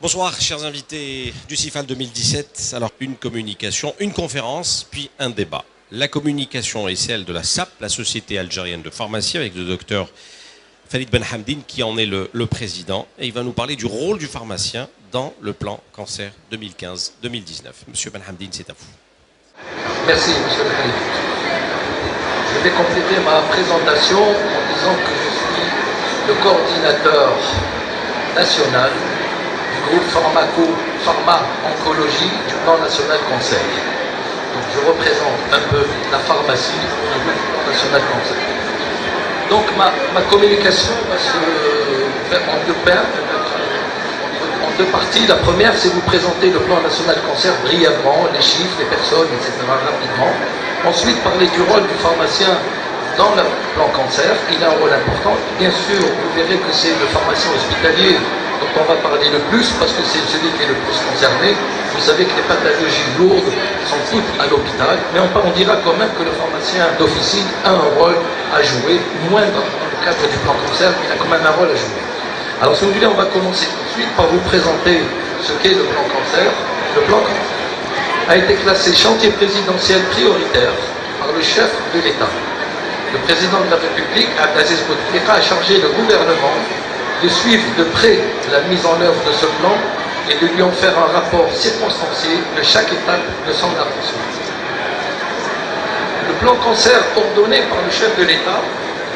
Bonsoir, chers invités du CIFAL 2017. Alors, une communication, une conférence, puis un débat. La communication est celle de la SAP, la Société algérienne de pharmacie, avec le docteur Falid Benhamdine, qui en est le président. Et il va nous parler du rôle du pharmacien dans le plan cancer 2015-2019. Monsieur Benhamdine, c'est à vous. Merci, monsieur le Khalif. Je vais compléter ma présentation en disant que je suis le coordinateur national du groupe pharma-oncologie du plan national cancer. Donc je représente un peu la pharmacie du plan national cancer. Donc ma communication va se faire en deux parties. La première, c'est vous présenter le plan national cancer brièvement, les chiffres, les personnes, etc. rapidement. Ensuite, parler du rôle du pharmacien dans le plan cancer. Il a un rôle important. Bien sûr, vous verrez que c'est le pharmacien hospitalier dont on va parler le plus parce que c'est celui qui est le plus concerné. Vous savez que les pathologies lourdes sont toutes à l'hôpital, mais on dira quand même que le pharmacien d'officine a un rôle à jouer, moins dans le cadre du plan cancer, mais il a quand même un rôle à jouer. Alors si vous voulez, on va commencer tout de suite par vous présenter ce qu'est le plan cancer. Le plan cancer a été classé chantier présidentiel prioritaire par le chef de l'État. Le président de la République, Abdelaziz Bouteflika, a chargé le gouvernement de suivre de près la mise en œuvre de ce plan et de lui en faire un rapport circonstancié de chaque étape de son avancement. Le plan cancer ordonné par le chef de l'État,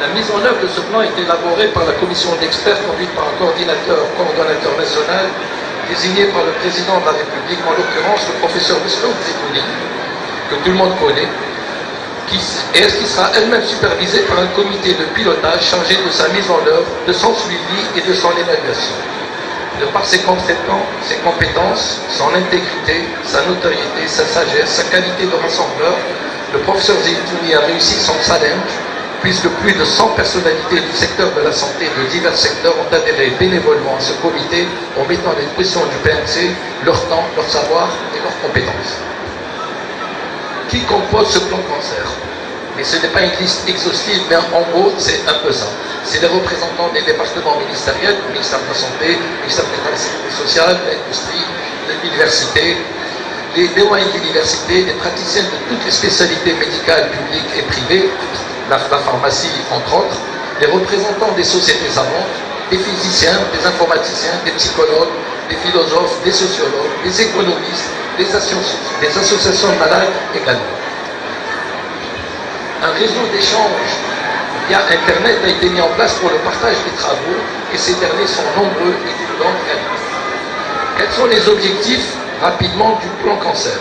la mise en œuvre de ce plan est élaborée par la commission d'experts conduite par un coordonnateur national désigné par le président de la République, en l'occurrence le professeur Misloud Zitouni, que tout le monde connaît, qui sera elle-même supervisée par un comité de pilotage chargé de sa mise en œuvre, de son suivi et de son évaluation. De par ses compétences, son intégrité, sa notoriété, sa sagesse, sa qualité de rassembleur, le professeur Zitouni a réussi son challenge, puisque plus de 100 personnalités du secteur de la santé de divers secteurs ont adhéré bénévolement à ce comité en mettant à disposition du PNC leur temps, leur savoir et leurs compétences. Qui compose ce plan cancer? Mais ce n'est pas une liste exhaustive, mais en gros, c'est un peu ça. C'est les représentants des départements ministériels, le ministère de la Santé, le ministère de la Sécurité sociale, l'industrie, l'université, les doyens d'université, les praticiens de toutes les spécialités médicales, publiques et privées, la pharmacie entre autres, les représentants des sociétés savantes, des physiciens, des informaticiens, des psychologues, des philosophes, des sociologues, des économistes, des associations de malades également. Un réseau d'échange via Internet a été mis en place pour le partage des travaux et ces derniers sont nombreux et d'une grande qualité. Quels sont les objectifs rapidement du plan cancer?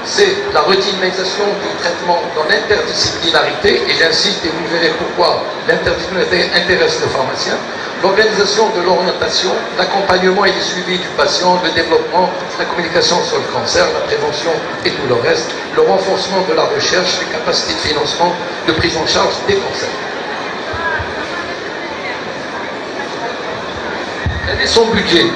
C'est la redynamisation du traitement dans l'interdisciplinarité, et j'insiste et vous verrez pourquoi l'interdisciplinarité intéresse le pharmacien, l'organisation de l'orientation, l'accompagnement et le suivi du patient, le développement, la communication sur le cancer, la prévention et tout le reste, le renforcement de la recherche, les capacités de financement, de prise en charge des cancers. Quel est son budget?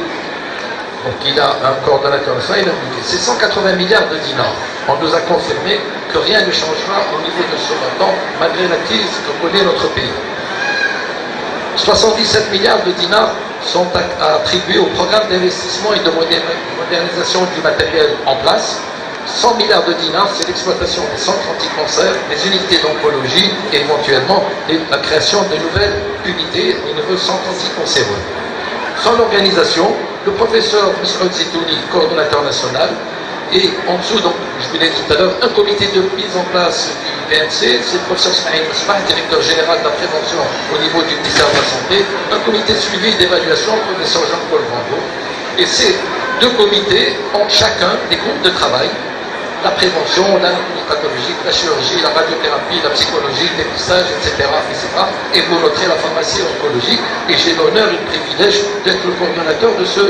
Donc il a un coordonnateur national, il a un budget. C'est 180 milliards de dinars. On nous a confirmé que rien ne changera au niveau de ce montant, malgré la crise que connaît notre pays. 77 milliards de dinars sont attribués au programme d'investissement et de modernisation du matériel en place. 100 milliards de dinars, c'est l'exploitation des centres anti-cancer, des unités d'oncologie et éventuellement la création de nouvelles unités, de nouveaux centres anticancéreux. Son organisation, le professeur Misloud Zitouni, coordonnateur national, et en dessous, donc, je vous l'ai dit tout à l'heure, un comité de mise en place du PNC, c'est le professeur Smaïl Moussma, directeur général de la prévention au niveau du ministère de la Santé, un comité de suivi et d'évaluation, le professeur Jean-Paul Rambaud. Et ces deux comités ont chacun des groupes de travail, la prévention, l'anatomie pathologique, la chirurgie, la radiothérapie, la psychologie, le dépistage, etc., etc. Et vous noterez la pharmacie oncologique, et j'ai l'honneur et le privilège d'être le coordonnateur de ce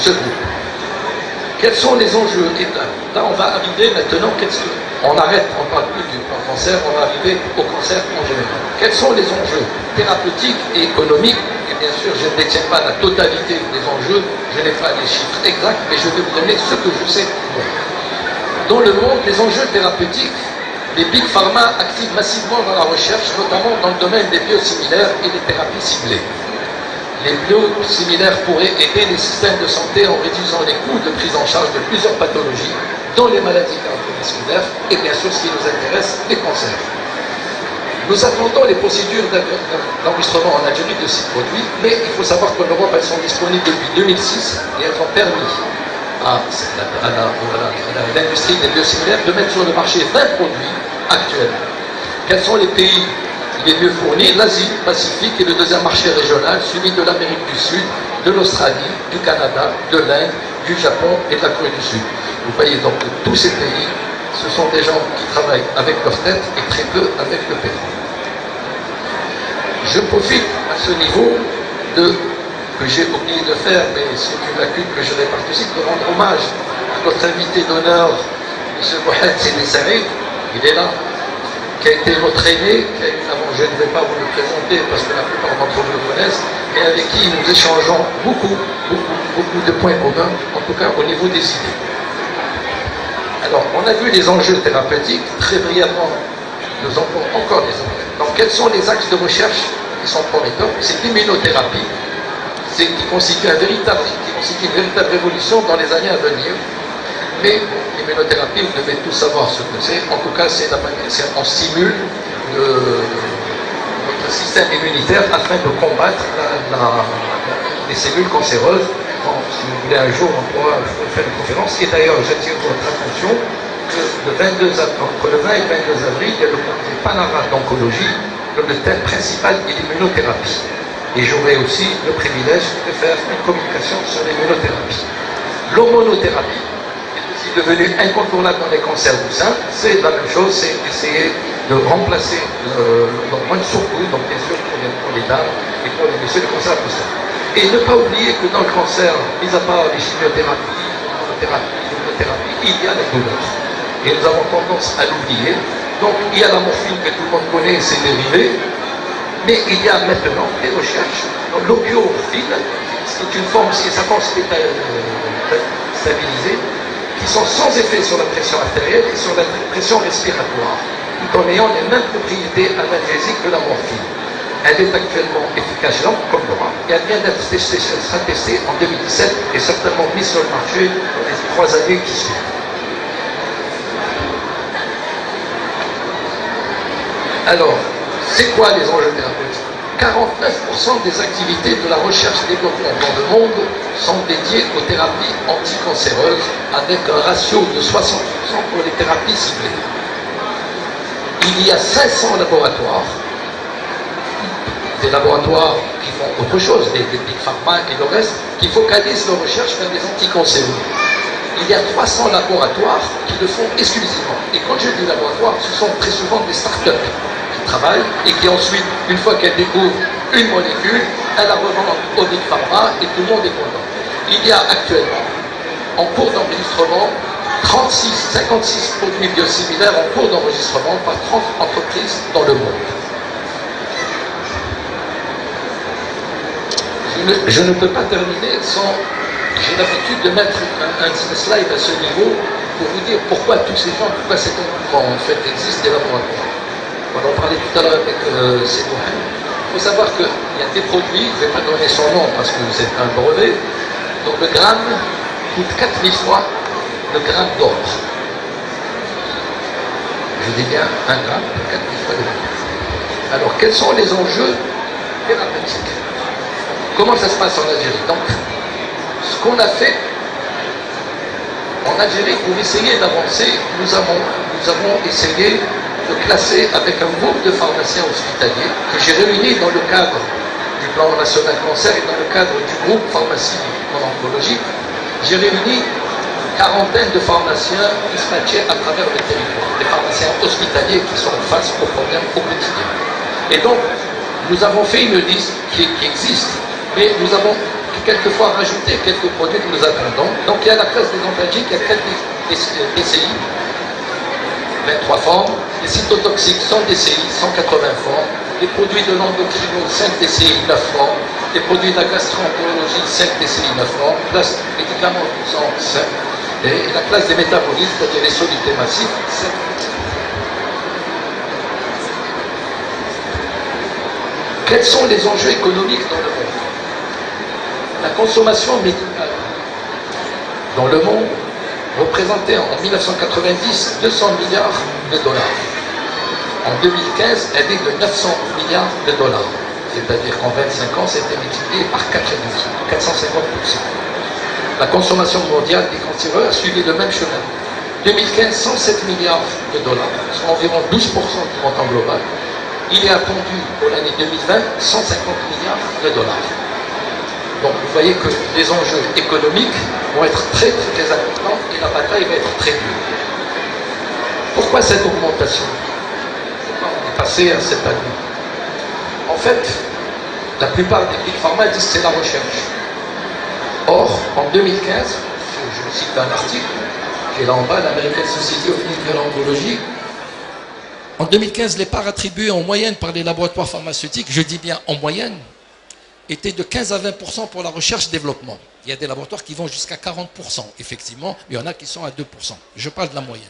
groupe. Quels sont les enjeux? Et là, on va arriver maintenant, on arrête, on ne parle plus du cancer, on va arriver au cancer en général. Quels sont les enjeux thérapeutiques et économiques? Et bien sûr, je ne détiens pas la totalité des enjeux, je n'ai pas les chiffres exacts, mais je vais vous donner ce que je sais. Dans le monde, les enjeux thérapeutiques, les big pharma activent massivement dans la recherche, notamment dans le domaine des biosimilaires et des thérapies ciblées. Les biosimilaires pourraient aider les systèmes de santé en réduisant les coûts de prise en charge de plusieurs pathologies, dont les maladies cardiovasculaires et bien sûr ce qui nous intéresse, les cancers. Nous attendons les procédures d'enregistrement en Algérie de ces produits, mais il faut savoir qu'en Europe, elles sont disponibles depuis 2006 et elles ont permis à l'industrie des biosimilaires de mettre sur le marché 20 produits actuellement. Quels sont les pays les mieux fournis? L'Asie Pacifique est le deuxième marché régional, suivi de l'Amérique du Sud, de l'Australie, du Canada, de l'Inde, du Japon et de la Corée du Sud. Vous voyez donc que tous ces pays, ce sont des gens qui travaillent avec leur tête et très peu avec le pétrole. Je profite à ce niveau que j'ai oublié de faire, mais c'est une lacune que je réparte aussi, de rendre hommage à notre invité d'honneur, M. Mohamed Sidi Saïd, il est là, qui a été notre aîné, je ne vais pas vous le présenter parce que la plupart d'entre vous le connaissent, mais avec qui nous échangeons beaucoup de points communs, en tout cas au niveau des idées. Alors, on a vu les enjeux thérapeutiques, très brièvement, nous en avons encore des enjeux. Donc, quels sont les axes de recherche qui sont prometteurs? C'est l'immunothérapie, qui constitue une véritable révolution dans les années à venir. Mais l'immunothérapie, vous devez tous savoir ce que c'est. En tout cas, on stimule notre système immunitaire afin de combattre les cellules cancéreuses. Bon, si vous voulez, un jour, on pourra faire une conférence. Et d'ailleurs, j'attire votre attention que entre le 20 et le 22 avril, il y a le congrès Panara d'oncologie, dont le thème principal est l'immunothérapie. Et j'aurai aussi le privilège de faire une communication sur l'immunothérapie. L'hormonothérapie est aussi devenue incontournable dans les cancers du sein. C'est la même chose, c'est essayer de remplacer l'hormone surtout, donc bien sûr pour les dames et pour les messieurs, le cancer du sein. Et ne pas oublier que dans le cancer, mis à part les chimiothérapies, l'immunothérapie, il y a la douleur. Et nous avons tendance à l'oublier. Donc il y a la morphine que tout le monde connaît, ses dérivés. Mais il y a maintenant des recherches, l'opiomorphine, c'est une forme, c'est sa forme stabilisée, qui sont sans effet sur la pression artérielle et sur la pression respiratoire, tout en ayant les mêmes propriétés analgésiques que la morphine. Elle est actuellement efficace comme le rat, et elle vient d'être testée en 2017 et certainement mise sur le marché dans les 3 années qui suivent. Alors, c'est quoi les enjeux thérapeutiques? 49% des activités de la recherche et développement dans le monde sont dédiées aux thérapies anticancéreuses, avec un ratio de 60% pour les thérapies ciblées. Il y a 500 laboratoires, des laboratoires qui font autre chose, des big pharma et le reste, qui focalisent leur recherche vers les anticancéreux. Il y a 300 laboratoires qui le font exclusivement. Et quand je dis laboratoire, ce sont très souvent des start-up travail et qui ensuite, une fois qu'elle découvre une molécule, elle la revend au Big Pharma et tout le monde est content. Il y a actuellement, en cours d'enregistrement, 56 produits biosimilaires en cours d'enregistrement par 30 entreprises dans le monde. Je ne peux pas terminer sans... J'ai l'habitude de mettre un slide à ce niveau pour vous dire pourquoi tous ces gens, pourquoi cet engouement en fait existe des laboratoires. On en parlait tout à l'heure avec Sémohan. Il faut savoir qu'il y a des produits, je ne vais pas donner son nom parce que c'est un brevet, donc le gramme coûte 4000 fois le gramme d'or. Je dis bien un gramme, 4000 fois de l'or. Alors quels sont les enjeux thérapeutiques? Comment ça se passe en Algérie? Donc, ce qu'on a fait en Algérie pour essayer d'avancer, nous avons essayé de classer avec un groupe de pharmaciens hospitaliers que j'ai réunis dans le cadre du plan national cancer et dans le cadre du groupe pharmacie en oncologie. J'ai réuni une quarantaine de pharmaciens dispatchés à travers le territoire, des pharmaciens hospitaliers qui sont face aux problèmes au quotidien. Et donc, nous avons fait une liste qui existe, mais nous avons quelquefois rajouté quelques produits que nous attendons. Donc il y a la classe des antalgiques, il y a 4 DCI, 23 formes, les cytotoxiques 100 DCI, 180 formes, les produits de l'endocrino 5 DCI, 9 formes, les produits de la gastro-entérologie 5 DCI, 9 formes, classe médicaments du sang 5, et la classe des métabolites, c'est-à-dire les solutés massifs, 7. Quels sont les enjeux économiques dans le monde? La consommation médicale dans le monde représentait en 1990 200 milliards de dollars. En 2015, elle est de 900 milliards de dollars. C'est-à-dire qu'en 25 ans, c'était multiplié par 4,5, 450%. La consommation mondiale des cancéreux a suivi le même chemin. 2015, 107 milliards de dollars, soit environ 12% du montant global. Il est attendu pour l'année 2020 150 milliards de dollars. Donc vous voyez que les enjeux économiques vont être très importants et la bataille va être très dure. Pourquoi cette augmentation? Pourquoi on est passé à cette année? En fait, la plupart des big pharma disent que c'est la recherche. Or, en 2015, je cite un article qui est là en bas, l'American Society of Nuclear Oncology. En 2015, les parts attribuées en moyenne par les laboratoires pharmaceutiques, je dis bien en moyenne, étaient de 15 à 20% pour la recherche-développement. Il y a des laboratoires qui vont jusqu'à 40%, effectivement, mais il y en a qui sont à 2%. Je parle de la moyenne.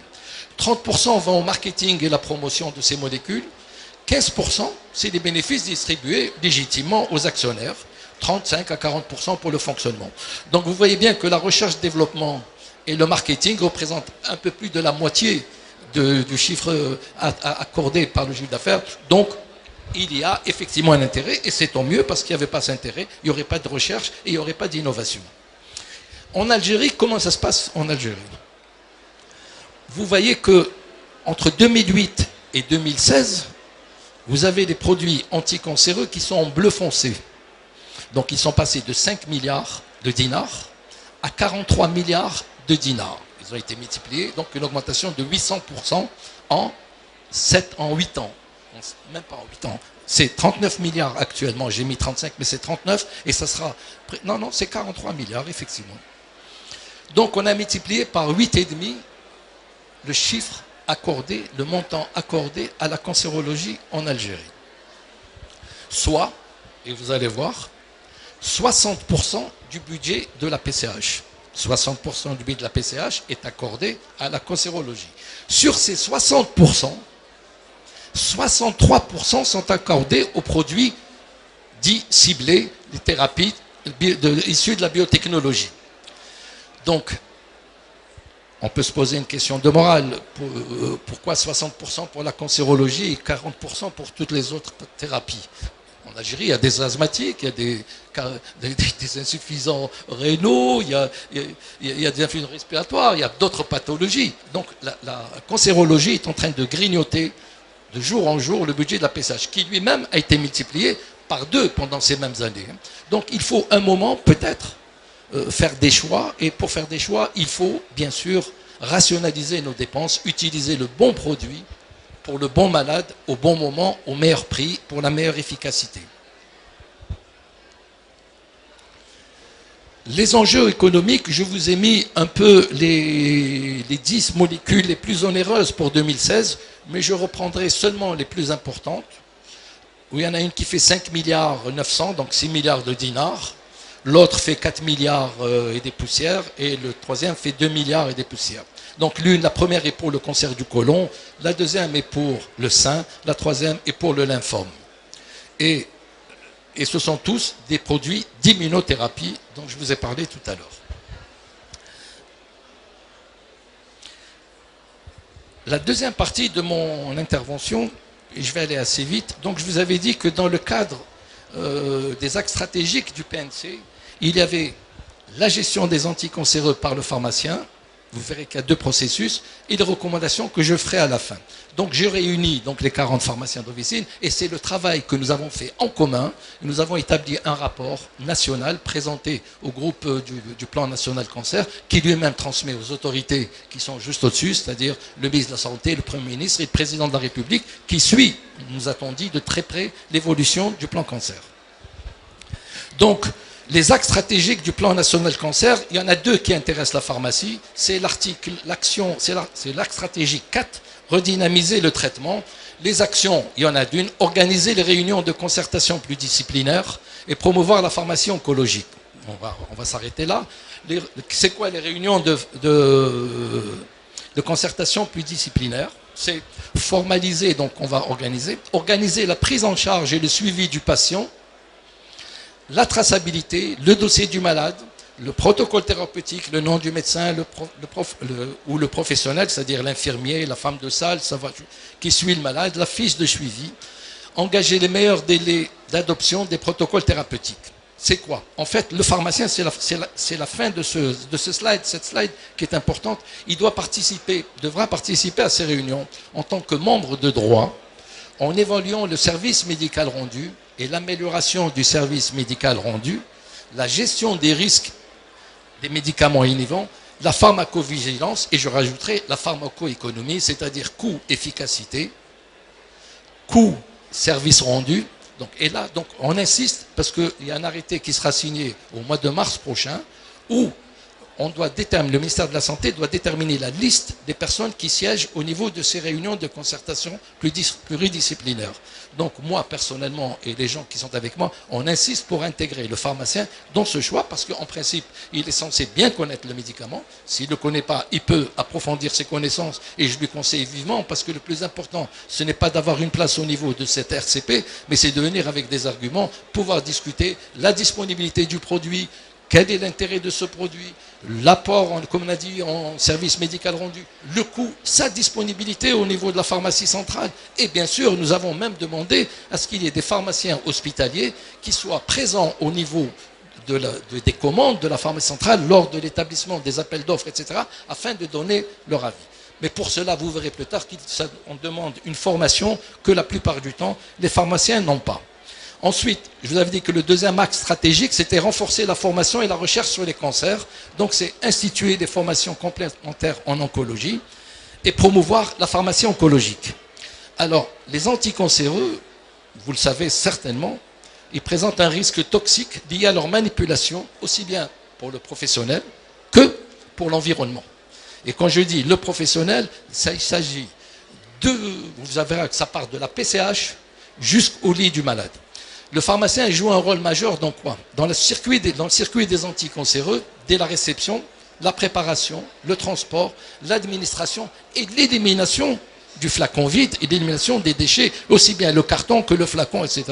30% vont au marketing et la promotion de ces molécules. 15%, c'est des bénéfices distribués légitimement aux actionnaires. 35 à 40% pour le fonctionnement. Donc vous voyez bien que la recherche-développement et le marketing représentent un peu plus de la moitié du chiffre accordé par le chiffre d'affaires. Donc il y a effectivement un intérêt, et c'est tant mieux, parce qu'il n'y avait pas cet intérêt, il n'y aurait pas de recherche et il n'y aurait pas d'innovation. En Algérie, comment ça se passe en Algérie? Vous voyez que entre 2008 et 2016, vous avez des produits anticancéreux qui sont en bleu foncé. Donc ils sont passés de 5 milliards de dinars à 43 milliards de dinars. Ils ont été multipliés, donc une augmentation de 800% en 8 ans. Même pas en 8 ans. C'est 39 milliards actuellement, j'ai mis 35, mais c'est 39, et ça sera... Non, c'est 43 milliards, effectivement. Donc on a multiplié par 8,5 le chiffre accordé, le montant accordé à la cancérologie en Algérie. Soit, et vous allez voir, 60% du budget de la PCH. 60% du budget de la PCH est accordé à la cancérologie. Sur ces 60%, 63% sont accordés aux produits dits ciblés, les thérapies issues de la biotechnologie. Donc, on peut se poser une question de morale. Pourquoi 60% pour la cancérologie et 40% pour toutes les autres thérapies? En Algérie, il y a des asthmatiques, il y a des insuffisants rénaux, il y a des insuffisants respiratoires, il y a d'autres pathologies. Donc la cancérologie est en train de grignoter de jour en jour le budget de la PCH, qui lui-même a été multiplié par 2 pendant ces mêmes années. Donc il faut un moment peut-être faire des choix, et pour faire des choix, il faut bien sûr rationaliser nos dépenses, utiliser le bon produit pour le bon malade, au bon moment, au meilleur prix, pour la meilleure efficacité. Les enjeux économiques, je vous ai mis un peu les 10 molécules les plus onéreuses pour 2016, mais je reprendrai seulement les plus importantes, où il y en a une qui fait 5 milliards 900, donc 6 milliards de dinars, l'autre fait 4 milliards et des poussières, et le troisième fait 2 milliards et des poussières. Donc la première est pour le cancer du côlon, la deuxième est pour le sein, la troisième est pour le lymphome. Et ce sont tous des produits d'immunothérapie dont je vous ai parlé tout à l'heure. La deuxième partie de mon intervention, et je vais aller assez vite, donc je vous avais dit que dans le cadre des axes stratégiques du PNC, il y avait la gestion des anticancéreux par le pharmacien. Vous verrez qu'il y a 2 processus, et les recommandations que je ferai à la fin. Donc j'ai réuni les 40 pharmaciens d'officine, et c'est le travail que nous avons fait en commun. Nous avons établi un rapport national présenté au groupe du plan national cancer, qui lui-même transmet aux autorités qui sont juste au-dessus, c'est-à-dire le ministre de la Santé, le Premier ministre et le Président de la République, qui suit, nous a-t-on dit, de très près l'évolution du plan cancer. Donc, les axes stratégiques du plan national cancer, il y en a 2 qui intéressent la pharmacie. C'est l'axe stratégique 4, redynamiser le traitement. Les actions, il y en a d'une, organiser les réunions de concertation pluridisciplinaires et promouvoir la pharmacie oncologique. On va s'arrêter là. C'est quoi les réunions de concertation pluridisciplinaire? C'est formaliser, donc on va organiser la prise en charge et le suivi du patient, la traçabilité, le dossier du malade, le protocole thérapeutique, le nom du médecin ou le professionnel, c'est-à-dire l'infirmier, la femme de salle qui suit le malade, la fiche de suivi, engager les meilleurs délais d'adoption des protocoles thérapeutiques. C'est quoi? En fait, le pharmacien, c'est la fin de ce slide, cette slide qui est importante. Il devra participer à ces réunions en tant que membre de droit, en évaluant le service médical rendu et l'amélioration du service médical rendu, la gestion des risques des médicaments innovants, la pharmacovigilance et je rajouterai la pharmacoéconomie, c'est-à-dire coût, efficacité, coût, service rendu. Et là, on insiste parce qu'il y a un arrêté qui sera signé au mois de mars prochain où le ministère de la Santé doit déterminer la liste des personnes qui siègent au niveau de ces réunions de concertation pluridisciplinaires. Donc moi, personnellement, et les gens qui sont avec moi, on insiste pour intégrer le pharmacien dans ce choix parce qu'en principe, il est censé bien connaître le médicament. S'il ne le connaît pas, il peut approfondir ses connaissances et je lui conseille vivement parce que le plus important, ce n'est pas d'avoir une place au niveau de cette RCP, mais c'est de venir avec des arguments, pouvoir discuter la disponibilité du produit, quel est l'intérêt de ce produit, l'apport, comme on a dit, en service médical rendu, le coût, sa disponibilité au niveau de la pharmacie centrale. Et bien sûr, nous avons même demandé à ce qu'il y ait des pharmaciens hospitaliers qui soient présents au niveau des commandes de la pharmacie centrale lors de l'établissement des appels d'offres, etc., afin de donner leur avis. Mais pour cela, vous verrez plus tard qu'on demande une formation que la plupart du temps, les pharmaciens n'ont pas. Ensuite, je vous avais dit que le deuxième axe stratégique, c'était renforcer la formation et la recherche sur les cancers. Donc, c'est instituer des formations complémentaires en oncologie et promouvoir la pharmacie oncologique. Alors, les anticancéreux, vous le savez certainement, ils présentent un risque toxique lié à leur manipulation, aussi bien pour le professionnel que pour l'environnement. Et quand je dis le professionnel, il s'agit vous verrez que ça part de la PCH jusqu'au lit du malade. Le pharmacien joue un rôle majeur dans quoi? Dans le circuit des anticancéreux, dès la réception, la préparation, le transport, l'administration et l'élimination du flacon vide et l'élimination des déchets, aussi bien le carton que le flacon, etc.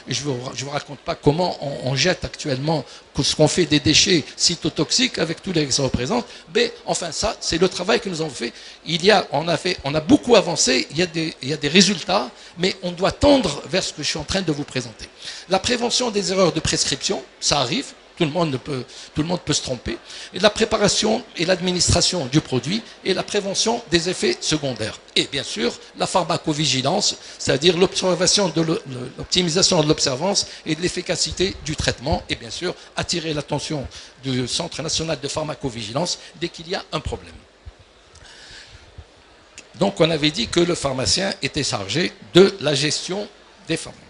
Et je ne vous raconte pas comment on jette actuellement ce qu'on fait des déchets cytotoxiques avec tous les que ça représente. Mais enfin, ça, c'est le travail que nous avons fait. On a beaucoup avancé, il y a des résultats, mais on doit tendre vers ce que je suis en train de vous présenter. La prévention des erreurs de prescription, ça arrive. Tout le monde peut se tromper. Et la préparation et l'administration du produit et la prévention des effets secondaires. Et bien sûr, la pharmacovigilance, c'est-à-dire l'optimisation de l'observance et de l'efficacité du traitement. Et bien sûr, attirer l'attention du Centre national de pharmacovigilance dès qu'il y a un problème. Donc, on avait dit que le pharmacien était chargé de la gestion des pharmacies.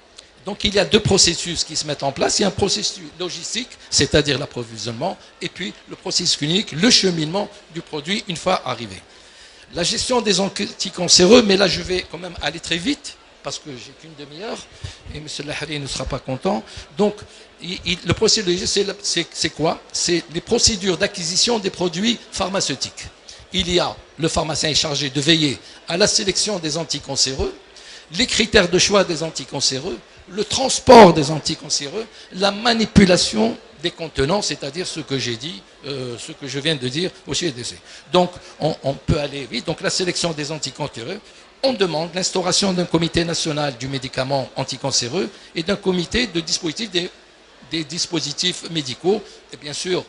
Donc il y a deux processus qui se mettent en place. Il y a un processus logistique, c'est-à-dire l'approvisionnement, et puis le processus clinique, le cheminement du produit une fois arrivé. La gestion des anticancéreux, mais là je vais quand même aller très vite, parce que j'ai qu'une demi-heure, et M. Lahari ne sera pas content. Donc le processus c'est quoi? C'est les procédures d'acquisition des produits pharmaceutiques. Le pharmacien est chargé de veiller à la sélection des anticancéreux, les critères de choix des anticancéreux, le transport des anticancéreux, la manipulation des contenants, c'est-à-dire ce que j'ai dit, ce que je viens de dire au CDC. Donc, on peut aller vite. Donc, la sélection des anticancéreux, on demande l'instauration d'un comité national du médicament anticancéreux et d'un comité de dispositifs des dispositifs médicaux. Et bien sûr,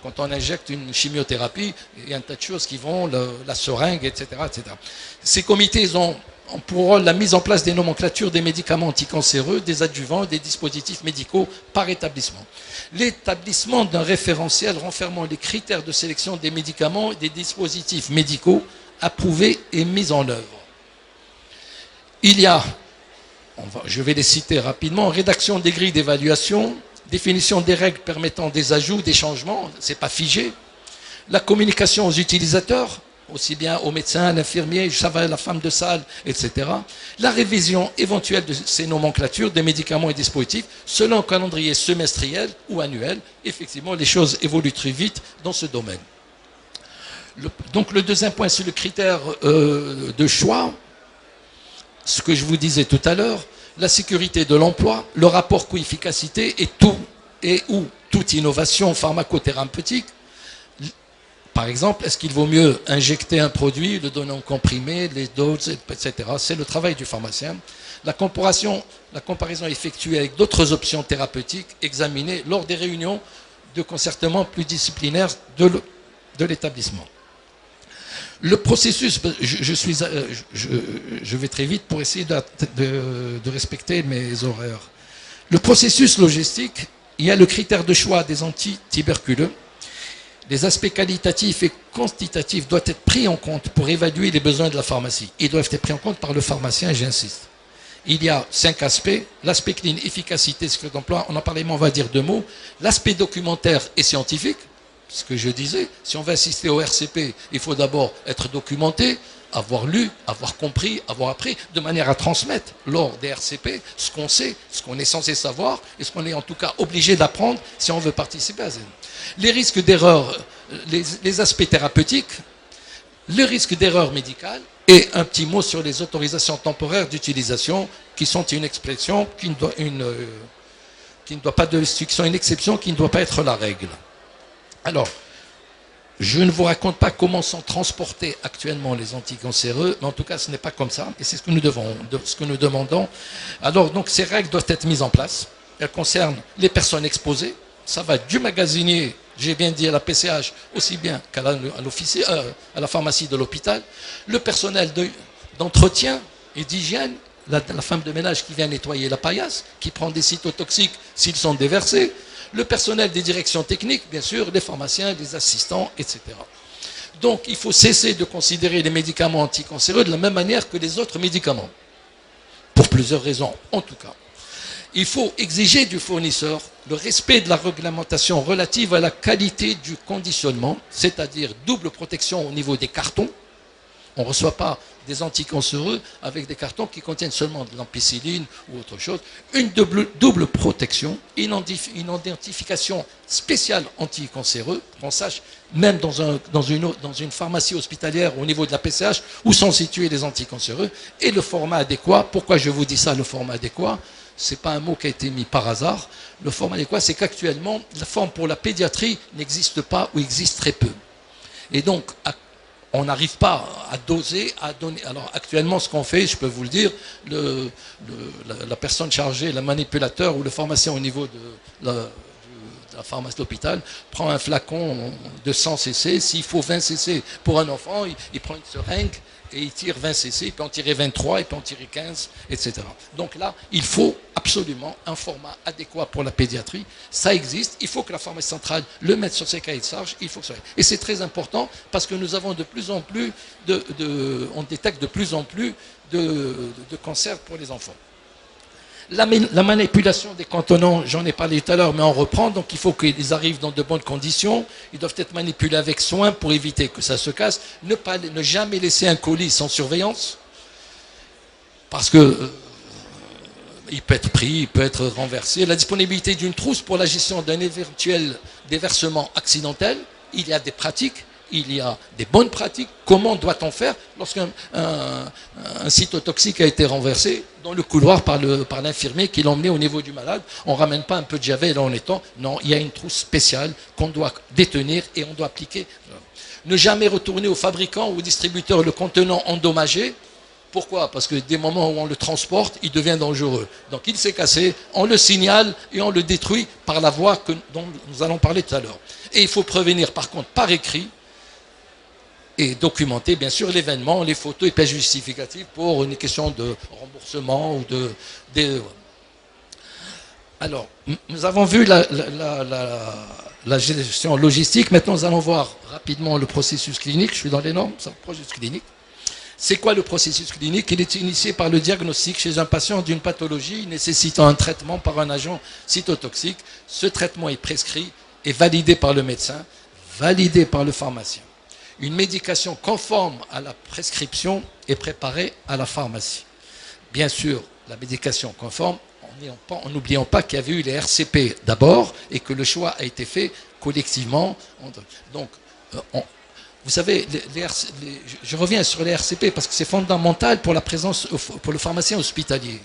quand on injecte une chimiothérapie, il y a un tas de choses qui vont, la seringue, etc., etc. Ces comités ont pour rôle la mise en place des nomenclatures des médicaments anticancéreux, des adjuvants, des dispositifs médicaux par établissement. L'établissement d'un référentiel renfermant les critères de sélection des médicaments et des dispositifs médicaux approuvés et mis en œuvre. Il y a, je vais les citer rapidement, rédaction des grilles d'évaluation, définition des règles permettant des ajouts, des changements, ce n'est pas figé, la communication aux utilisateurs, aussi bien aux médecins, à l'infirmier, à la femme de salle, etc. La révision éventuelle de ces nomenclatures des médicaments et dispositifs selon un calendrier semestriel ou annuel. Effectivement, les choses évoluent très vite dans ce domaine. Donc le deuxième point, c'est le critère de choix. Ce que je vous disais tout à l'heure, la sécurité de l'emploi, le rapport coût-efficacité et ou toute innovation pharmacothérapeutique. Par exemple, est-ce qu'il vaut mieux injecter un produit, le donner en comprimé, les doses, etc. C'est le travail du pharmacien. La comparaison effectuée avec d'autres options thérapeutiques examinées lors des réunions de concertement pluridisciplinaires de l'établissement. Le processus, je vais très vite pour essayer de respecter mes horaires. Le processus logistique, il y a le critère de choix des antituberculeux. Les aspects qualitatifs et quantitatifs doivent être pris en compte pour évaluer les besoins de la pharmacie. Ils doivent être pris en compte par le pharmacien, j'insiste. Il y a 5 aspects. L'aspect clinique, efficacité, cycle d'emploi, on en parlait, mais on va dire 2 mots. L'aspect documentaire et scientifique, ce que je disais, si on veut assister au RCP, il faut d'abord être documenté, avoir lu, avoir compris, avoir appris, de manière à transmettre lors des RCP ce qu'on sait, ce qu'on est censé savoir, et ce qu'on est en tout cas obligé d'apprendre si on veut participer à ça. Les risques d'erreur, les aspects thérapeutiques, le risque d'erreur médicale, et un petit mot sur les autorisations temporaires d'utilisation, qui sont une expression qui ne doit pas qui sont une exception qui ne doit pas être la règle. Alors, je ne vous raconte pas comment sont transportés actuellement les anticancéreux, mais en tout cas, ce n'est pas comme ça, et c'est ce que nous demandons. Alors, donc, ces règles doivent être mises en place. Elles concernent les personnes exposées. Ça va du magasinier, j'ai bien dit à la PCH, aussi bien qu'à la pharmacie de l'hôpital, le personnel d'entretien et d'hygiène, la femme de ménage qui vient nettoyer la paillasse, qui prend des cytotoxiques s'ils sont déversés, le personnel des directions techniques, bien sûr, les pharmaciens, les assistants, etc. Donc, il faut cesser de considérer les médicaments anticancéreux de la même manière que les autres médicaments. Pour plusieurs raisons, en tout cas. Il faut exiger du fournisseur le respect de la réglementation relative à la qualité du conditionnement, c'est-à-dire double protection au niveau des cartons. On ne reçoit pas des anticancéreux avec des cartons qui contiennent seulement de l'ampicilline ou autre chose. Une double protection, une identification spéciale anticancéreux, qu'on sache même dans une pharmacie hospitalière au niveau de la PCH où sont situés les anticancéreux, et le format adéquat. Pourquoi je vous dis ça, le format adéquat? Ce n'est pas un mot qui a été mis par hasard. Le format adéquat, c'est qu'actuellement, la forme pour la pédiatrie n'existe pas ou existe très peu. Et donc, on n'arrive pas à doser, à donner. Alors actuellement, ce qu'on fait, je peux vous le dire, la personne chargée, le manipulateur ou le pharmacien au niveau de la pharmacie d'hôpital prend un flacon de 100 cc. S'il faut 20 cc pour un enfant, il prend une seringue et il tire 20 cc, il peut en tirer 23, il peut en tirer 15, etc. Donc là, il faut absolument un format adéquat pour la pédiatrie. Ça existe, il faut que la pharmacie centrale le mette sur ses cahiers de charge, il faut que ça. Et c'est très important parce que nous avons de plus en plus on détecte de plus en plus de cancers pour les enfants. La manipulation des contenants, j'en ai parlé tout à l'heure, mais on reprend. Donc il faut qu'ils arrivent dans de bonnes conditions. Ils doivent être manipulés avec soin pour éviter que ça se casse. Ne jamais laisser un colis sans surveillance. Parce que il peut être pris, il peut être renversé. La disponibilité d'une trousse pour la gestion d'un éventuel déversement accidentel. Il y a des pratiques. Il y a des bonnes pratiques. Comment doit-on faire lorsqu'un cytotoxique a été renversé dans le couloir par l'infirmier qui l'a emmené au niveau du malade? On ne ramène pas un peu de javel en étant. Non, il y a une trousse spéciale qu'on doit détenir et on doit appliquer. Ne jamais retourner au fabricant ou au distributeur le contenant endommagé. Pourquoi? Parce que des moments où on le transporte, il devient dangereux. Donc il s'est cassé, on le signale et on le détruit par la voie dont nous allons parler tout à l'heure. Et il faut prévenir par contre par écrit et documenter bien sûr l'événement, les photos et pièces justificatives pour une question de remboursement ou Alors, nous avons vu la gestion logistique. Maintenant, nous allons voir rapidement le processus clinique. Je suis dans les normes, c'est le processus clinique. C'est quoi le processus clinique? Il est initié par le diagnostic chez un patient d'une pathologie nécessitant un traitement par un agent cytotoxique. Ce traitement est prescrit et validé par le médecin, validé par le pharmacien. Une médication conforme à la prescription est préparée à la pharmacie. Bien sûr, la médication conforme, en n'oubliant pas qu'il y avait eu les RCP d'abord et que le choix a été fait collectivement. Donc, vous savez, je reviens sur les RCP parce que c'est fondamental pour la présence, pour le pharmacien hospitalier.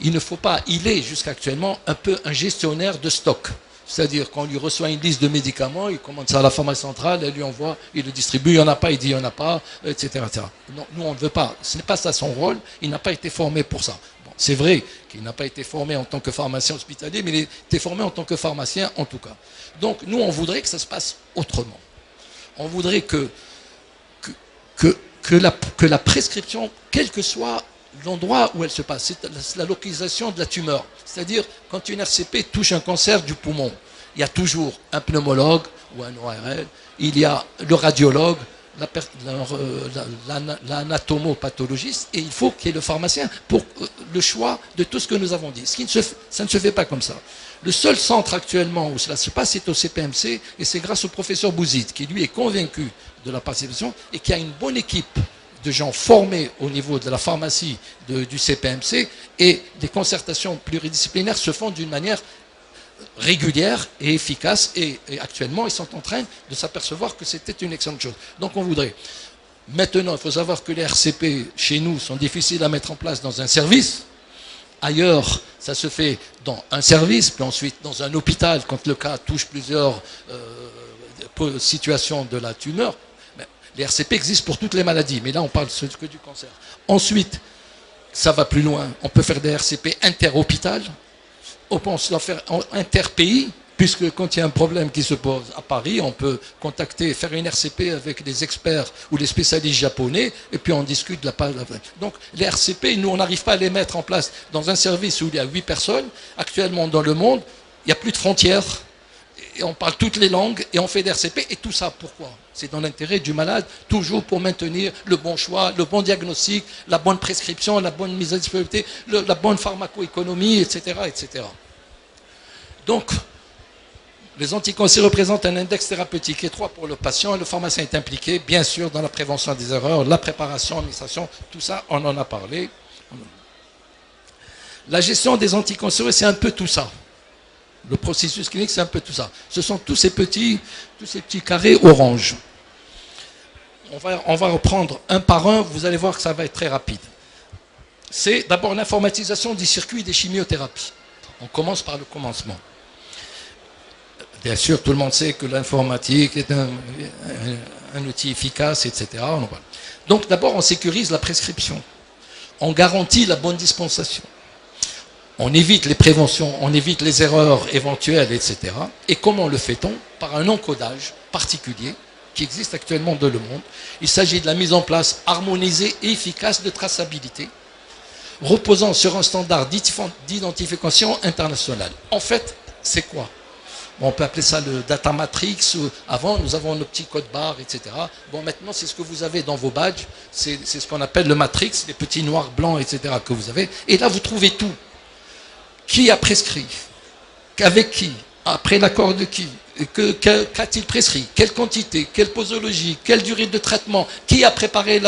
il ne faut pas, il est jusqu'actuellement un peu un gestionnaire de stock. C'est-à-dire qu'on lui reçoit une liste de médicaments, il commande ça à la pharmacie centrale, elle lui envoie, il le distribue, il n'y en a pas, il dit il n'y en a pas, etc., etc. Non, nous, on ne veut pas. Ce n'est pas ça son rôle, il n'a pas été formé pour ça. Bon, c'est vrai qu'il n'a pas été formé en tant que pharmacien hospitalier, mais il a été formé en tant que pharmacien en tout cas. Donc nous, on voudrait que ça se passe autrement. On voudrait que la prescription, quel que soit l'endroit où elle se passe, c'est la localisation de la tumeur. C'est-à-dire, quand une RCP touche un cancer du poumon, il y a toujours un pneumologue ou un ORL, il y a le radiologue, l'anatomopathologiste, et il faut qu'il y ait le pharmacien pour le choix de tout ce que nous avons dit. Ça ne se fait pas comme ça. Le seul centre actuellement où cela se passe, c'est au CPMC, et c'est grâce au professeur Bouzid, qui lui est convaincu de la participation et qui a une bonne équipe de gens formés au niveau de la pharmacie du CPMC, et des concertations pluridisciplinaires se font d'une manière régulière et efficace, et actuellement ils sont en train de s'apercevoir que c'était une excellente chose. Donc on voudrait, maintenant il faut savoir que les RCP chez nous sont difficiles à mettre en place dans un service. Ailleurs, ça se fait dans un service, puis ensuite dans un hôpital, quand le cas touche plusieurs situations de la tumeur. Les RCP existent pour toutes les maladies, mais là on parle que du cancer. Ensuite, ça va plus loin, on peut faire des RCP inter-hôpital, on peut en faire inter-pays, puisque quand il y a un problème qui se pose à Paris, on peut contacter, faire une RCP avec des experts ou des spécialistes japonais, et puis on discute de la page. Donc les RCP, nous on n'arrive pas à les mettre en place dans un service où il y a 8 personnes. Actuellement dans le monde, il n'y a plus de frontières, et on parle toutes les langues, et on fait des RCP, et tout ça, pourquoi? C'est dans l'intérêt du malade, toujours pour maintenir le bon choix, le bon diagnostic, la bonne prescription, la bonne mise à disponibilité, la bonne pharmacoéconomie, etc., etc. Donc, les anticancers représentent un index thérapeutique étroit pour le patient, et le pharmacien est impliqué, bien sûr, dans la prévention des erreurs, la préparation, l'administration, tout ça, on en a parlé. La gestion des anticancéreux, c'est un peu tout ça. Le processus clinique, c'est un peu tout ça. Ce sont tous ces petits carrés orange. On va reprendre un par un, vous allez voir que ça va être très rapide. C'est d'abord l'informatisation du circuit des chimiothérapies. On commence par le commencement. Bien sûr, tout le monde sait que l'informatique est un outil efficace, etc. Donc d'abord, on sécurise la prescription. On garantit la bonne dispensation. On évite les préventions, on évite les erreurs éventuelles, etc. Et comment le fait-on? Par un encodage particulier qui existe actuellement dans le monde. Il s'agit de la mise en place harmonisée et efficace de traçabilité, reposant sur un standard d'identification international. En fait, c'est quoi? On peut appeler ça le data matrix. Avant, nous avons nos petits codes barres, etc. Bon, maintenant, c'est ce que vous avez dans vos badges. C'est ce qu'on appelle le matrix, les petits noirs, blancs, etc. que vous avez. Et là, vous trouvez tout. Qui a prescrit? Avec qui? Après l'accord de qui? Qu'a-t-il prescrit? Quelle quantité? Quelle posologie? Quelle durée de traitement? Qui a préparé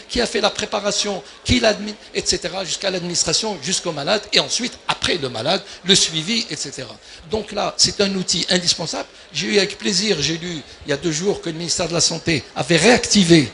qui a fait la préparation? Qui l'admine? Etc. Jusqu'à l'administration, jusqu'au malade. Et ensuite, après le malade, le suivi, etc. Donc là, c'est un outil indispensable. J'ai eu avec plaisir, j'ai lu il y a 2 jours que le ministère de la Santé avait réactivé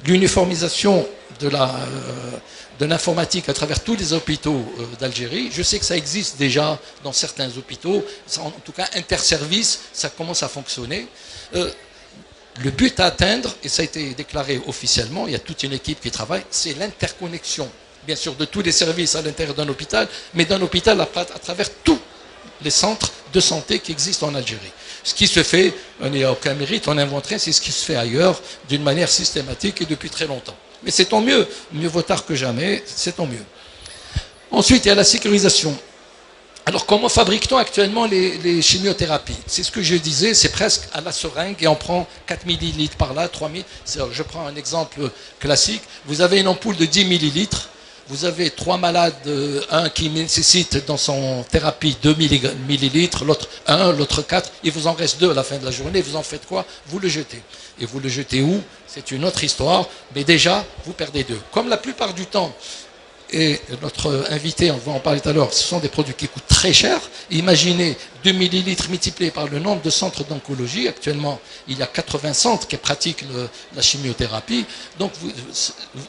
l'uniformisation de l'informatique à travers tous les hôpitaux d'Algérie. Je sais que ça existe déjà dans certains hôpitaux, en tout cas interservices, ça commence à fonctionner. Le but à atteindre, et ça a été déclaré officiellement, il y a toute une équipe qui travaille, c'est l'interconnexion, bien sûr, de tous les services à l'intérieur d'un hôpital, mais d'un hôpital à travers tous les centres de santé qui existent en Algérie. Ce qui se fait, il n'y a aucun mérite, on invente rien, c'est ce qui se fait ailleurs d'une manière systématique et depuis très longtemps. Mais c'est tant mieux, mieux vaut tard que jamais, c'est tant mieux. Ensuite, il y a la sécurisation. Alors, comment fabrique-t-on actuellement les chimiothérapies? C'est ce que je disais, c'est presque à la seringue et on prend 4 millilitres par là, 3 000. Je prends un exemple classique. Vous avez une ampoule de 10 millilitres, vous avez 3 malades, un qui nécessite dans son thérapie 2 millilitres, l'autre 1, l'autre 4, il vous en reste 2 à la fin de la journée, vous en faites quoi? Vous le jetez. Et vous le jetez où? C'est une autre histoire, mais déjà, vous perdez 2. Comme la plupart du temps, et notre invité, on va en parler tout à l'heure, ce sont des produits qui coûtent très cher. Imaginez 2 millilitres multipliés par le nombre de centres d'oncologie. Actuellement, il y a 80 centres qui pratiquent la chimiothérapie. Donc,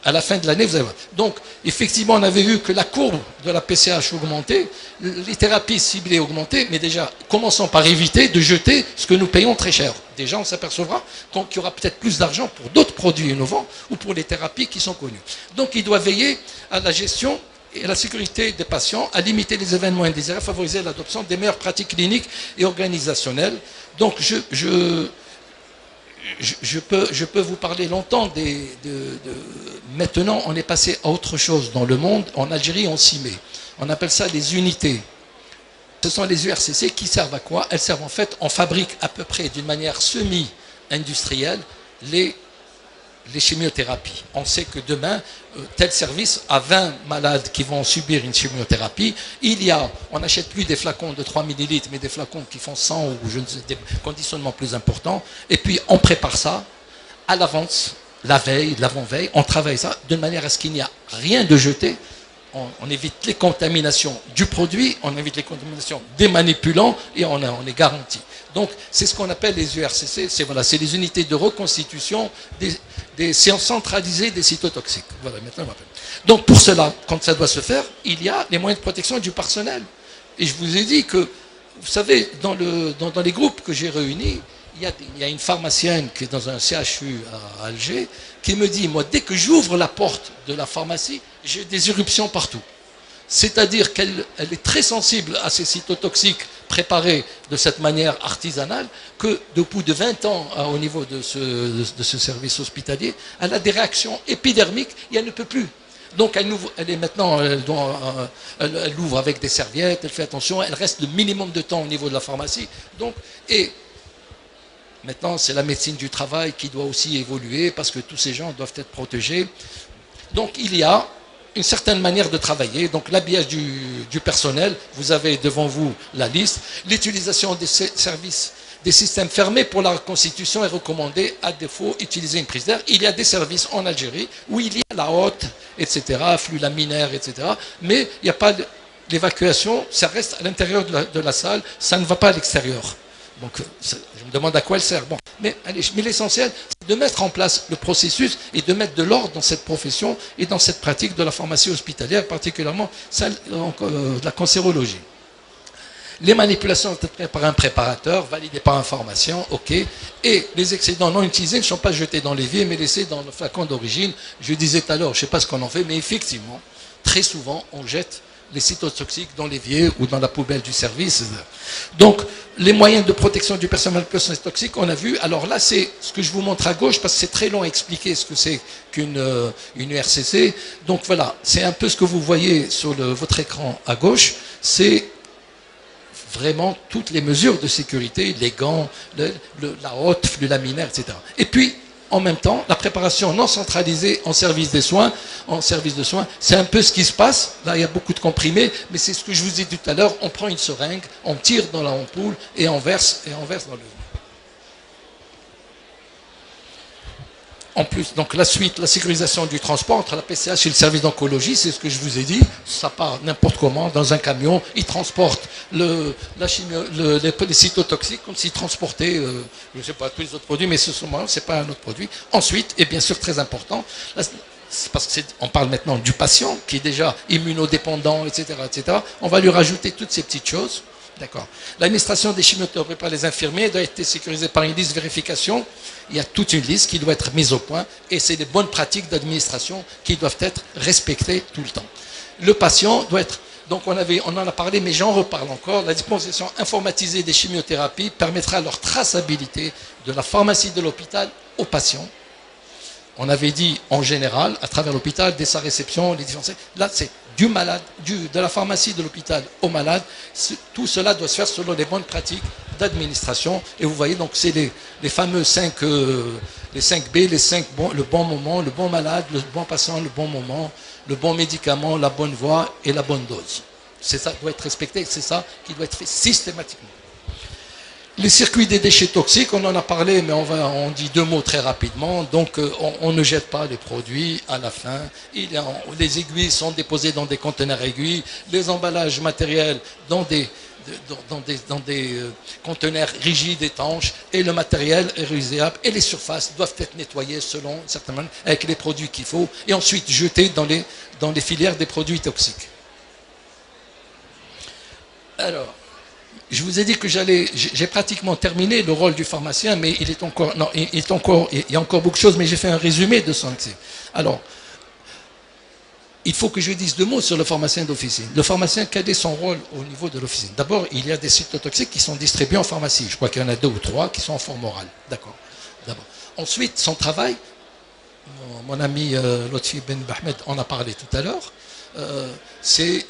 à la fin de l'année, vous allez voir. Donc, effectivement, on avait vu que la courbe de la PCH augmentait, les thérapies ciblées augmentaient, mais déjà, commençons par éviter de jeter ce que nous payons très cher. Déjà, on s'apercevra qu'il y aura peut-être plus d'argent pour d'autres produits innovants ou pour les thérapies qui sont connues. Donc, il doit veiller à la gestion et à la sécurité des patients, à limiter les événements indésirables, favoriser l'adoption des meilleures pratiques cliniques et organisationnelles. Donc, je peux vous parler longtemps maintenant, on est passé à autre chose dans le monde. En Algérie, on s'y met. On appelle ça les unités. Ce sont les URCC qui servent à quoi? Elles servent en fait, on fabrique à peu près d'une manière semi-industrielle les chimiothérapies. On sait que demain, tel service a 20 malades qui vont subir une chimiothérapie. On n'achète plus des flacons de 3 millilitres, mais des flacons qui font 100 ou des conditionnements plus importants. Et puis, on prépare ça à l'avance, la veille, l'avant-veille. On travaille ça de manière à ce qu'il n'y a rien de jeté. On évite les contaminations du produit, on évite les contaminations des manipulants et on est garanti. Donc, c'est ce qu'on appelle les URCC, c'est les unités de reconstitution des séances centralisées des cytotoxiques. Voilà, maintenant on m'appelle. Donc, pour cela, quand ça doit se faire, il y a les moyens de protection du personnel. Et je vous ai dit que, vous savez, dans les groupes que j'ai réunis, il y a une pharmacienne qui est dans un CHU à Alger qui me dit, moi, dès que j'ouvre la porte de la pharmacie, j'ai des éruptions partout. C'est-à-dire qu'elle est très sensible à ces cytotoxiques préparés de cette manière artisanale, que depuis de 20 ans au niveau de ce service hospitalier, elle a des réactions épidermiques et elle ne peut plus. Donc elle ouvre avec des serviettes, elle fait attention, elle reste le minimum de temps au niveau de la pharmacie. Et maintenant, c'est la médecine du travail qui doit aussi évoluer parce que tous ces gens doivent être protégés. Donc il y a une certaine manière de travailler. Donc l'habillage du personnel, vous avez devant vous la liste. L'utilisation des services, des systèmes fermés pour la reconstitution est recommandée, à défaut, utiliser une prise d'air. Il y a des services en Algérie où il y a la hotte, etc., flux laminaire, etc. Mais il n'y a pas l'évacuation, ça reste à l'intérieur de la salle, ça ne va pas à l'extérieur. Donc, je me demande à quoi elle sert. Bon, mais l'essentiel, c'est de mettre en place le processus et de mettre de l'ordre dans cette profession et dans cette pratique de la pharmacie hospitalière, particulièrement celle de la cancérologie. Les manipulations sont faites par un préparateur, validées par un pharmacien, ok. Et les excédents non utilisés ne sont pas jetés dans l'évier, mais laissés dans le flacon d'origine. Je disais tout à l'heure, je ne sais pas ce qu'on en fait, mais effectivement, très souvent, on jette les cytotoxiques dans l'évier ou dans la poubelle du service. Donc, les moyens de protection du personnel toxique, on a vu. Alors là, c'est ce que je vous montre à gauche, parce que c'est très long à expliquer ce que c'est qu'une URCC. Donc voilà, c'est un peu ce que vous voyez sur votre écran à gauche. C'est vraiment toutes les mesures de sécurité, les gants, la hotte, le laminaire, etc. Et puis, en même temps, la préparation non centralisée en service de soins, c'est un peu ce qui se passe. Là, il y a beaucoup de comprimés, mais c'est ce que je vous ai dit tout à l'heure. On prend une seringue, on tire dans la ampoule et on verse dans le... En plus, donc la suite, la sécurisation du transport entre la PCH et le service d'oncologie, c'est ce que je vous ai dit. Ça part n'importe comment, dans un camion. Ils transportent les cytotoxiques comme s'ils transportaient, je ne sais pas, tous les autres produits, mais ce n'est pas un autre produit. Ensuite, et bien sûr très important, parce qu'on parle maintenant du patient qui est déjà immunodépendant, etc., etc. On va lui rajouter toutes ces petites choses. D'accord. L'administration des chimiothérapies par les infirmiers doit être sécurisée par une liste de vérification. Il y a toute une liste qui doit être mise au point et c'est des bonnes pratiques d'administration qui doivent être respectées tout le temps. Le patient doit être... Donc on en a parlé, mais j'en reparle encore. La disposition informatisée des chimiothérapies permettra leur traçabilité de la pharmacie de l'hôpital aux patients. On avait dit en général, à travers l'hôpital, dès sa réception, les différents... Là, c'est du malade, de la pharmacie de l'hôpital au malade. Tout cela doit se faire selon les bonnes pratiques d'administration. Et vous voyez, donc, c'est les fameux 5 B, le bon moment, le bon malade, le bon patient, le bon moment, le bon médicament, la bonne voie et la bonne dose. C'est ça qui doit être respecté, c'est ça qui doit être fait systématiquement. Les circuits des déchets toxiques, on en a parlé, mais on dit deux mots très rapidement. Donc, on ne jette pas les produits à la fin. Les aiguilles sont déposées dans des conteneurs aiguilles, les emballages matériels dans des conteneurs rigides, étanches, et le matériel est réutilisable, et les surfaces doivent être nettoyées selon certainement avec les produits qu'il faut, et ensuite jetés dans les filières des produits toxiques. Alors, je vous ai dit que j'ai pratiquement terminé le rôle du pharmacien, mais il y a encore beaucoup de choses, mais j'ai fait un résumé de son accès. Alors, il faut que je dise deux mots sur le pharmacien d'officine. Le pharmacien, quel est son rôle au niveau de l'officine? D'abord, il y a des cytotoxiques qui sont distribués en pharmacie. Je crois qu'il y en a 2 ou 3 qui sont en forme orale. D'accord. D'abord. Ensuite, son travail, mon ami Lotfi Ben Bahmed en a parlé tout à l'heure, c'est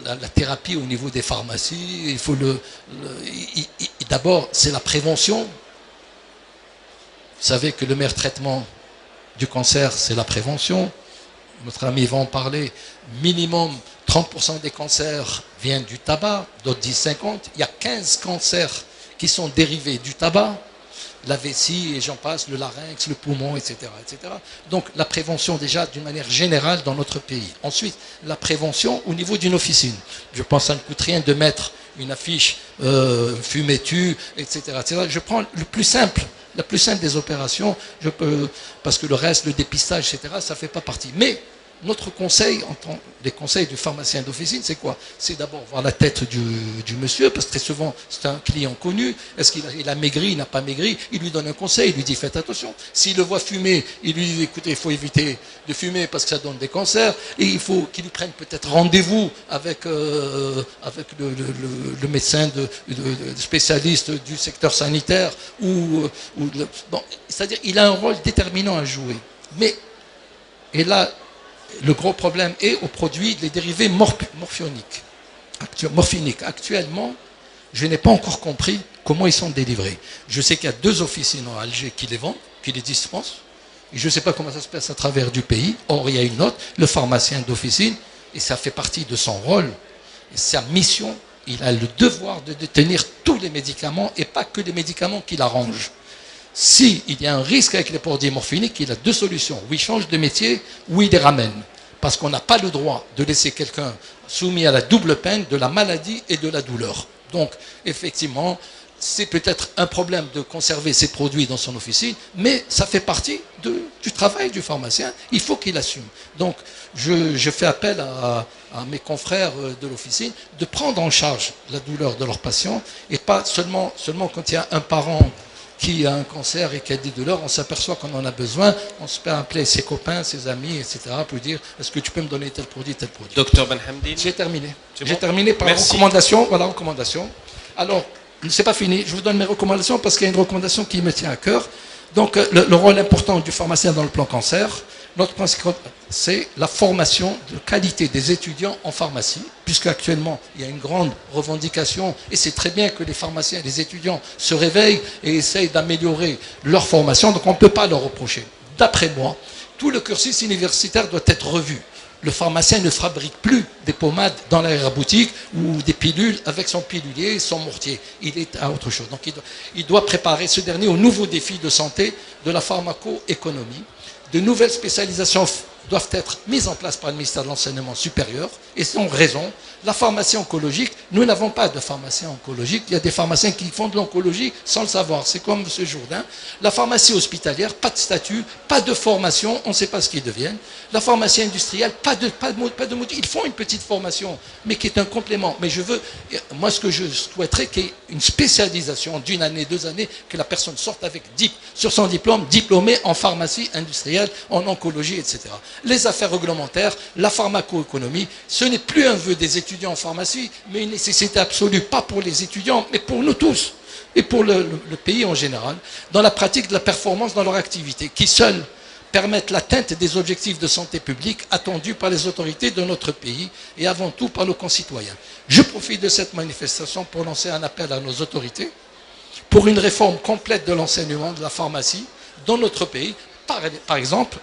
la thérapie au niveau des pharmacies. D'abord, c'est la prévention. Vous savez que le meilleur traitement du cancer, c'est la prévention. Notre ami va en parler. Minimum 30% des cancers viennent du tabac, d'autres disent 50%. Il y a 15 cancers qui sont dérivés du tabac. La vessie, et j'en passe, le larynx, le poumon, etc., etc. Donc la prévention déjà d'une manière générale dans notre pays. Ensuite, la prévention au niveau d'une officine. Je pense que ça ne coûte rien de mettre une affiche fumée tue, etc., etc. Je prends le plus simple. La plus simple des opérations, parce que le reste, le dépistage, etc., ça ne fait pas partie. Mais notre conseil, les conseils du pharmacien d'officine, c'est quoi? C'est d'abord voir la tête du monsieur, parce que très souvent, c'est un client connu. Est-ce qu'il a maigri, il n'a pas maigri? Il lui donne un conseil, il lui dit faites attention. S'il le voit fumer, il lui dit écoutez, il faut éviter de fumer parce que ça donne des cancers. Et il faut qu'il lui prenne peut-être rendez-vous avec le médecin spécialiste du secteur sanitaire. Bon, c'est-à-dire il a un rôle déterminant à jouer. Et là, le gros problème est aux produits, les dérivés morphiniques. Actuellement, je n'ai pas encore compris comment ils sont délivrés. Je sais qu'il y a 2 officines en Alger qui les vendent, qui les dispensent. Et je ne sais pas comment ça se passe à travers du pays. Or, il y a une autre, le pharmacien d'officine, et ça fait partie de son rôle, et sa mission. Il a le devoir de détenir tous les médicaments et pas que les médicaments qu'il arrange. S'il y a un risque avec les produits morphiniques, il a 2 solutions. Ou il change de métier, ou il les ramène. Parce qu'on n'a pas le droit de laisser quelqu'un soumis à la double peine de la maladie et de la douleur. Donc, effectivement, c'est peut-être un problème de conserver ces produits dans son officine, mais ça fait partie du travail du pharmacien. Il faut qu'il assume. Donc, je fais appel à mes confrères de l'officine de prendre en charge la douleur de leurs patients et pas seulement quand il y a un parent qui a un cancer et qui a des douleurs, on s'aperçoit qu'on en a besoin, on se peut appeler ses copains, ses amis, etc. pour dire est-ce que tu peux me donner tel produit, tel produit. Docteur Benhamdine. J'ai terminé. J'ai terminé par la recommandation. Voilà, recommandation. Alors, c'est pas fini. Je vous donne mes recommandations parce qu'il y a une recommandation qui me tient à cœur. Donc, le rôle important du pharmacien dans le plan cancer, notre principe, c'est la formation de qualité des étudiants en pharmacie, puisque actuellement, il y a une grande revendication, et c'est très bien que les pharmaciens et les étudiants se réveillent et essayent d'améliorer leur formation, donc on ne peut pas leur reprocher. D'après moi, tout le cursus universitaire doit être revu. Le pharmacien ne fabrique plus des pommades dans l'arrière-boutique ou des pilules avec son pilulier et son mortier. Il est à autre chose. Donc il doit préparer ce dernier aux nouveaux défis de santé de la pharmacoéconomie. De nouvelles spécialisations doivent être mises en place par le ministère de l'Enseignement supérieur, et c'est en raison. La pharmacie oncologique, nous n'avons pas de pharmacien oncologique, il y a des pharmaciens qui font de l'oncologie sans le savoir, c'est comme M. Jourdain. La pharmacie hospitalière, pas de statut, pas de formation, on ne sait pas ce qu'ils deviennent. La pharmacie industrielle, pas de module, ils font une petite formation, mais qui est un complément. Mais moi ce que je souhaiterais, qu'il y ait une spécialisation d'1 année, 2 années, que la personne sorte avec sur son diplôme, diplômé en pharmacie industrielle, en oncologie, etc. Les affaires réglementaires, la pharmacoéconomie, ce n'est plus un vœu des étudiants en pharmacie, mais une nécessité absolue, pas pour les étudiants, mais pour nous tous, et pour le pays en général, dans la pratique de la performance dans leur activité, qui seuls permettent l'atteinte des objectifs de santé publique attendus par les autorités de notre pays, et avant tout par nos concitoyens. Je profite de cette manifestation pour lancer un appel à nos autorités, pour une réforme complète de l'enseignement de la pharmacie dans notre pays, Par exemple,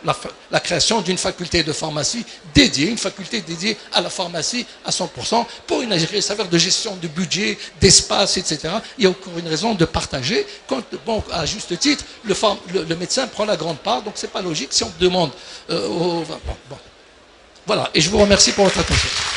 la création d'une faculté de pharmacie dédiée, une faculté dédiée à la pharmacie à 100%, pour une affaire de gestion de budget, d'espace, etc. Il y a encore une raison de partager. Quand, bon, à juste titre, le médecin prend la grande part, donc c'est pas logique si on demande Voilà, et je vous remercie pour votre attention.